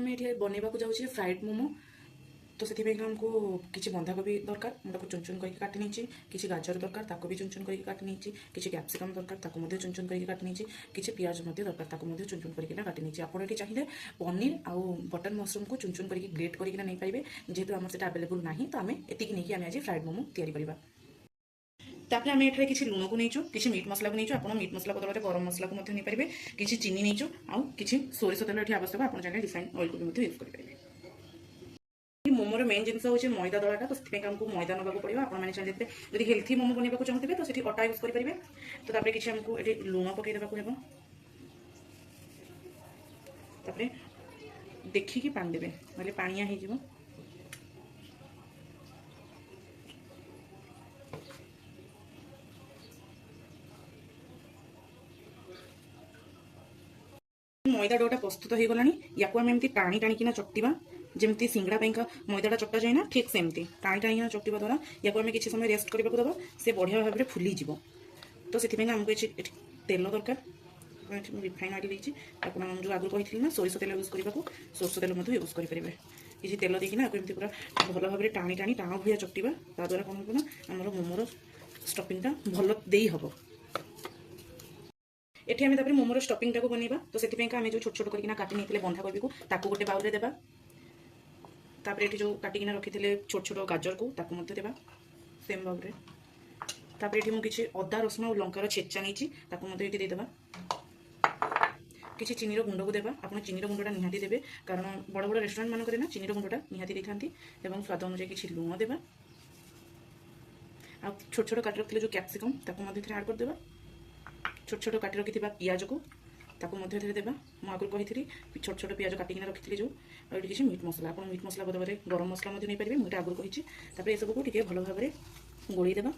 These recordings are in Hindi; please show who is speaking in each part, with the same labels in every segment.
Speaker 1: आम ये बनवा जाऊँ फ्राइड मोमो। तो से आमको किसी बंधाकोबी दरकार मुझे चुन चुन करके काटी नहीं, किसी गाजर दरकार ताको भी चुन चुन करके काटी नहीं, किसी कैप्सिकम दरकार ताको मध्य चुन चुन करके काटी नहीं, किसी पियाज दरकार ताको मध्य चुन चुन करके काटी नहीं। आप ये चाहिए पनीर आउ बटन मशरूम को चुन चुन करके ग्रेट करके नहीं पारे, जेहेतु आम से अवेलेबल ना तो आम एतिक नहीं आम आज फ्राइड मोमो तैयारी करवा। तापर आम ये किसी लुण को नहींचु, किसी मीट मसला को नहींचु, आप मीट मसला बदल में गरम मसला को नहीं पारे, किसी चीनी नहींचु आउ किसी सोरिष तेल ये आवश्यक आप चाहिए रिफाइन ऑयल को भी यूज करेंगे। मोमोर मेन जिन हूँ मैदा दलाटा, तो से आमको मैदा ना पड़ो। आपने चाहिए जब हेल्थी मोमो बनवाक चाहते तो ये अटा यूज करेंगे। तो तापर किसी आमको ये लुण पकईदेक हे, तापर देखिकी पानी देवे ना पानिया हो। मैदा डोटा प्रस्तुत हो गलानी, या आम एमती टाणी टाणिकिना चकटिबा जमती सिंगड़ा का मैदाटा चकटा जाए ना, ठीक सेमती टाणी टाणिकिना चकटिबा द्वारा या आम किसी समय रेस्ट करने दबा, से बढ़िया भाव में फुली जीव। तो से आमको तेल दरकार, रिफाइन ऑयल देती जो आगुरी कही ना सोरिष तेल यूज करने को, सोरिष तेल यूज करेंगे। किसी तेल देखना एमती पूरा भल भाव में टाणी टाणी टाण भैया चकटिबा, द्वारा कौन होना आमर मोमोर स्टफिंगटा भल दे हम। एठी आम तापर मोमोर स्टफिंग टाको बनवा। तो से आम जो छोट छोट करके काटी नहीं बंधाकोबी को ताको गोटे बाउल में देवा। तापर ये जो काटिकिना रखी थे छोट छोट गाजर को ताको देवा सेम भाव में। तापर ये मुझे अदा रसुण और लंकार छेचा नहीं ताको देदेवा। किसी चीनी गुंड को देवा, आप चीनी गुंडा निहाती देवे कारण बड़ बड़ रेस्टोरेंट मानक ना चीनी गुंडा निहाती देता। स्वाद अनुसार किसी लुण देवा, आ छोट छोट काटी रखी जो कैप्सिकम ताको आड करदेवा। छोट छोट काटी रखी पियाज को ताको देवा। मुझे आगुरी कही छोट छोट पियाज काटिकिना रखी जो ये किसी मीट मसला, आप मीट मसला बदल में गरम मसला नहीं पारे, मुझे आगुरी कही। तापर ये सबको भल भाव में गोली देवा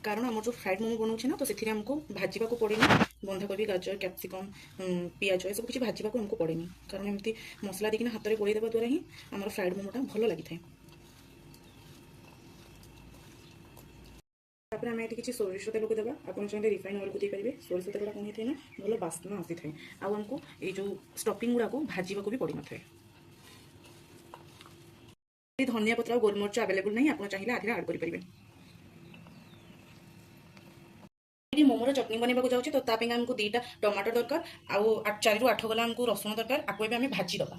Speaker 1: कारण आम जो फ्राइड मोमो बनाऊँ ना, तो से आमको भाजवा को पड़े बंधाकोबी गाजर कैप्सिकम पियाज ये सब किसी भाजवा को आमको पड़े कारण एमती मसला देकिना हाथ में गोली देवा द्वारा ही आम फ्राइड मोमोटा भल लगी था। तापर आम ये किसी सोरिष तेल को देवा, आप चाहिए रिफाइन ऑयल को देपारे। सोरिष तेल कौन होता है ना भल बास्ना आसी थाए, आमको ये जो स्टफिंग गुड़ा को भाजवा को भी पड़ न था। धनिया पत्र और गोलमरिच अवेलेबल नहीं, आप चाहिए आधे आड करेंगे। मोमोर चटनी बनवाक जाऊँगी, तो आमको 2टा टमाटर दरकार आउ 4 ରୁ 8 गला आमको रसुण दरकार, आपको आम भाजीदबा।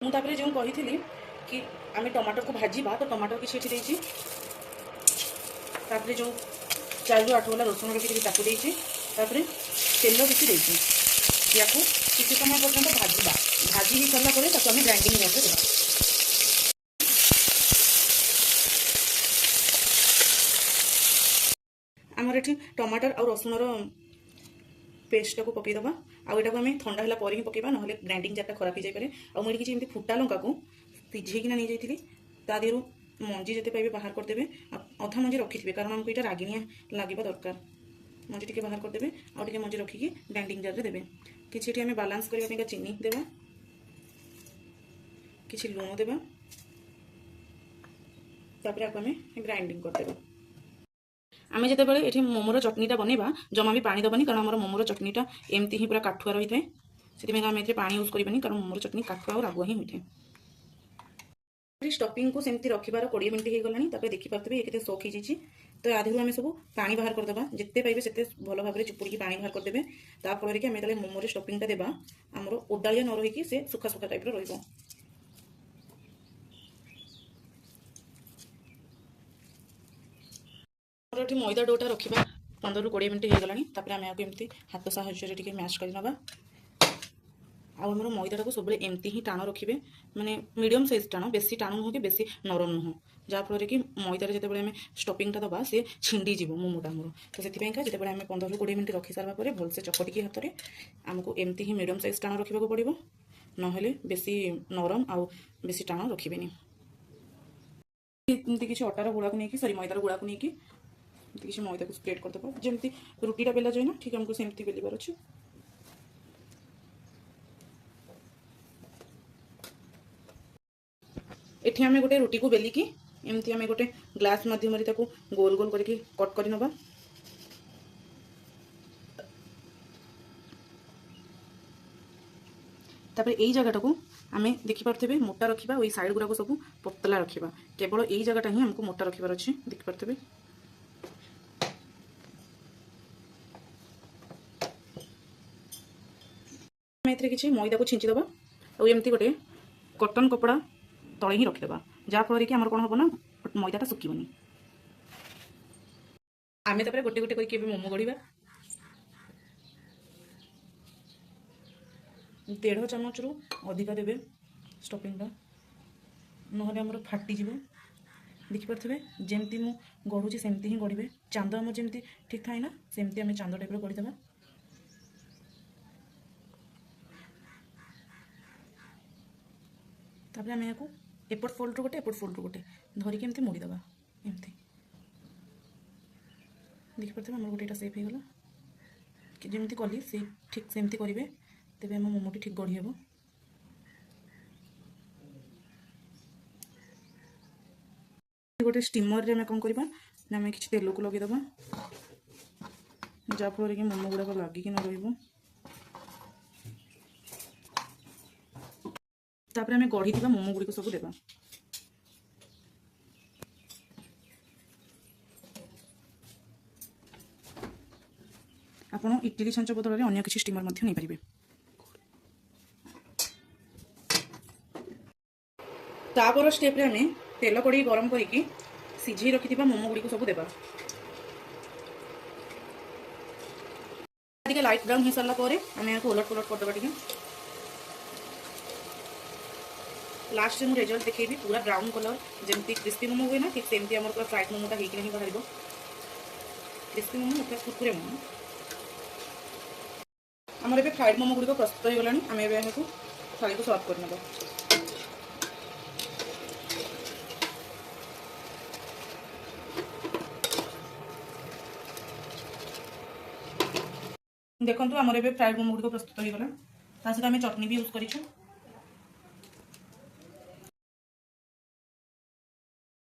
Speaker 1: मुझे जो कही कि आम टमाटर को भाजवा, तो टमाटर किसी जो 4 ରୁ 8 गला रसुण रखी तापर तेल किसी या किसी समय पर्यटन भाजवा। भाजी ही सरला आम ग्राइंडिंग देवा। आमर ये टमाटर और रसुणर पेस्ट को पकईदबा। आईटा को आम ठंडा है ही पकईबा, ना ग्राइंडिंग जारटा खराब हो जाए। मुझे किसी फुटा लंका को सिझेकिना नहीं जाइए तादेहू मंजी जिते पाइबे बाहर करदे। अधा मंजी रखी थे कारण आमको यहाँ रागिनिया लगे दरकार, मंजी टी बाहर करदे आगे मंजी रखिकी ग्राइंडिंग जार देवे। कि आम बालांस करने चीनी देवा, किसी लुण देवा, तापर आपको आम ग्राइंडिंग करदे। आम जो ये मोमोर चटनीटा बनवा जमा भी पानी दबानी कारण आम मोमोर चटनीटा एमती ही पूरा काठुआ रही है, से आम ये पानी यूज करवानी कारण मोमोर चटनी काठुआ और आगुआ ही होता है। स्टफिंग को सेमती रखिबार 20 मिनट हो गलानी, देखिपे ये सोक हो जाए। तो आधे आम सब पानी बाहर करदे, जिते पाइबे से भल भाव में चुपुड़ी पानी बाहर करदे। ताफल कि आम जो मोमोर स्टफिंगटा देवा आमर ओडालिया न रही से सुखा सुखा टाइप रही। मैदा डोटा रखा 15 ରୁ 20 मिनट हो गलानी, आम एमती हाथ साहाय्य मैश करनवा। आमर मैदाटा को सब एमती ही टाण रखिए, माने मीडियम साइज टाण, बेसी टाण नुह कि बेसी नरम नुह, जहाँफल कि मैदार जो आम स्टफिंगटा दबा सी छिंडीज मोमोटा आमर। तो से जो आम 15 ରୁ 20 मिनट रखी सारा भलसे चकटिकी हाथ में आमको एमती ही मीडियम साइज टाण रखा पड़ो, ना बेसी नरम आउ बेसी टाण रखिए। किसी अटार गुड़ा को लेकिन सरी मैदार गुड़ा को लेकिन किसी मैदा को स्प्रेड करदे जमी रुटीटा बेला जाए ना, ठीक हमको सेमती बेलिबार अच्छे। एठी आमे गोटे रुटी को बेलिकी एमती आमे गोटे ग्लास माध्यम गोल गोल करके कट कर नबा। तापर यही जगह को आम देखिपे मोटा रखा और साइड गुड़ाक सब पतला रखा केवल यही जगहटा ही आमको मोटा रखार अच्छे देखिपे एथरे किसी मैदा को छिंचीदबा और एमती गोटे कॉटन कपड़ा तले ही रखीदबा जहाँफल कि आमर कौन हम ना मैदाटा सुखीबनी आम तापर गोटे गोटे करके मोमो गढ़ा 1.5 चामच रु अधिक देवे स्टफिंगटा नहले आमर फाटीज देखिपे जमती मु गढ़ुची सेमती ही गढ़े चांद आम जमी ठीक थाए ना सेमती आम चांद टाइप गढ़ीदेवा तापर आम यहाँ एपट फोल्ड गोटे एपट फोल्ड गोटे धरिकी एमती मोड़ीदेवा एमती देखिपे आम गोटे सेफ हो गला जमी कली से ठीक सेमती करेंगे तेज आम मोमोटी ठीक गढ़ी हे गोटे स्टीमर रे कौन करवा ना आम कि तेल को लगेदबा जहाँफल कि मोमो गुड़ाक लगिक न रही तापर आम गढ़ी मोमो गुड़िक सब देवा आपण इडली छांच बदल में अन्य किसी स्टीमर नहीं पारे तापर स्टेप आम तेल कड़े गरम करके सीझे रखि मोमो गुड़ी सब देवा लाइट ब्राउन हो सारा आम यहाँ उलट पुलट करदे टे लास्ट में रिजल्ट देखी पूरा ब्राउन कलर जमी क्रिस्पी मोमो हुए ना ठीक सेमती आम पूरा फ्राइड मोमोटा होकर ही बाहर क्रिस्पी मोमो पूरा कुरकुरे मोमो आमर ए फ्राइड मोमो गुड़िक प्रस्तुत हो गलानी आम यहाँ थाली को सर्व कर ना देखो आमर ए फ्राइड मोमो गुड़िक प्रस्तुत हो गला सहित आम चटनी भी यूज करूँ